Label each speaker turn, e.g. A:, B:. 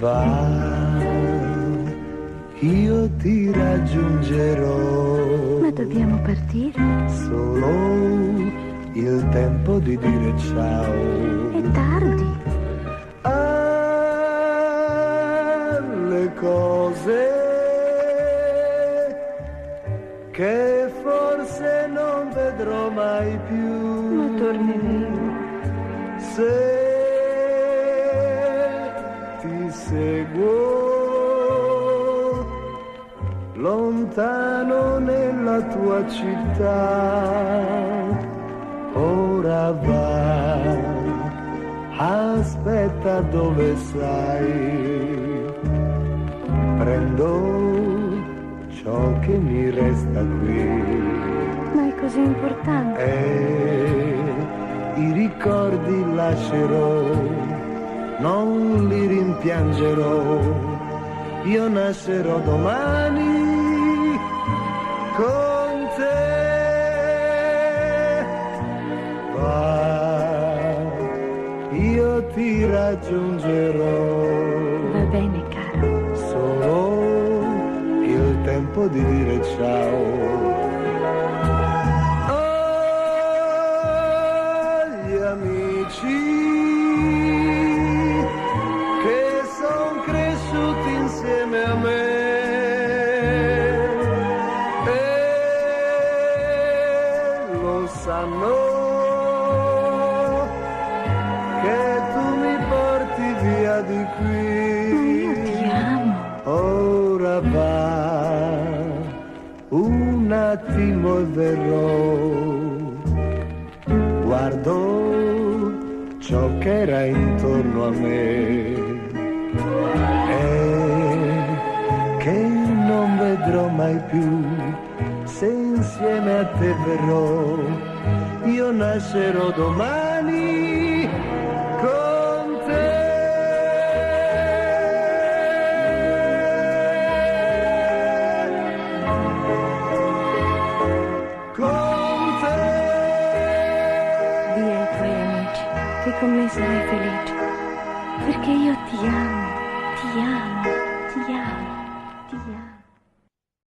A: va, io ti raggiungerò.
B: Ma dobbiamo partire?
A: Solo il tempo di dire ciao.
B: È tardi.
A: Alle cose che forse non vedrò mai più.
B: Ma torneremo.
A: Se ti seguo lontano nella tua città, ora va, aspetta dove sai, prendo ciò che mi resta qui.
B: Ma è così importante.
A: I ricordi lascerò, non li rimpiangerò, io nascerò domani con te. Va, io ti raggiungerò.
B: Va bene, caro.
A: Solo il tempo di dire ciao. Che son cresciuti insieme a me e lo sanno che tu mi porti via di qui.
B: Ma io ti amo.
A: Ora va, un attimo e verrò. Guardo ciò che era intorno a me e che non vedrò mai più. Se insieme a te verrò, io nascerò domani con te. Con te.
B: Dì ai tuoi amici che con me sarai felice, perché io ti amo.